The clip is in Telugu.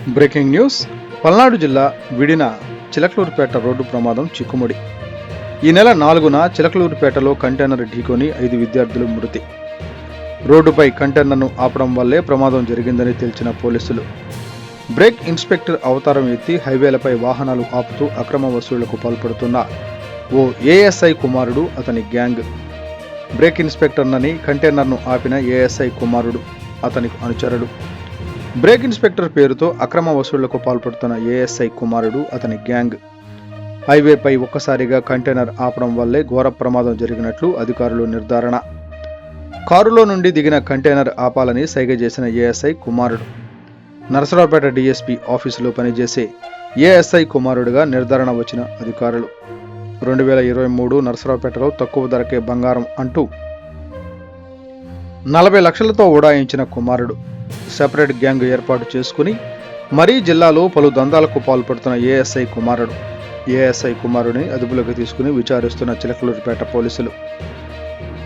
Breaking news. పల్నాడు జిల్లా విడిన చిలకలూరుపేట రోడ్డు ప్రమాదం చిక్కుముడి. ఈ నెల 4న చిలకలూరుపేటలో కంటైనర్ ఢీకొని 5 విద్యార్థులు మృతి. రోడ్డుపై కంటైనర్ను ఆపడం వల్లే ప్రమాదం జరిగిందని తేల్చిన పోలీసులు బ్రేక్ ఇన్స్పెక్టర్ అవతారం ఎత్తి హైవేలపై వాహనాలు ఆపుతూ అక్రమ వసూళ్లకు పాల్పడుతున్న ఓ ఏఎస్ఐ కుమారుడు, అతని గ్యాంగ్. బ్రేక్ ఇన్స్పెక్టర్నని కంటైనర్ను ఆపిన ఏఎస్ఐ కుమారుడు, అతని అనుచరుడు. బ్రేక్ ఇన్స్పెక్టర్ పేరుతో అక్రమ వసూళ్లకు పాల్పడుతున్న ఏఎస్ఐ కుమారుడు, అతని గ్యాంగ్. హైవేపై ఒక్కసారిగా కంటైనర్ ఆపడం వల్లే ఘోర ప్రమాదం జరిగినట్లు అధికారులు నిర్ధారణ. కారులో నుండి దిగిన కంటైనర్ ఆపాలని సైగ చేసిన ఏఎస్ఐ కుమారుడు. నరసరావుపేట డీఎస్పీ ఆఫీసులో పనిచేసే ఏఎస్ఐ కుమారుడుగా నిర్ధారణ వచ్చిన అధికారులు 2023 నరసరావుపేటలో తక్కువ ధరకే బంగారం అంటూ 40 లక్షలతో ఉడాయించిన కుమారుడు. సెపరేట్ గ్యాంగ్ ఏర్పాటు చేసుకుని మరీ జిల్లాలో పలు దందాలకు పాల్పడుతున్న ఏఎస్ఐ కుమారుడు. ఏఎస్ఐ కుమారుడిని అదుపులోకి తీసుకుని విచారిస్తున్న చిలకలూరుపేట పోలీసులు.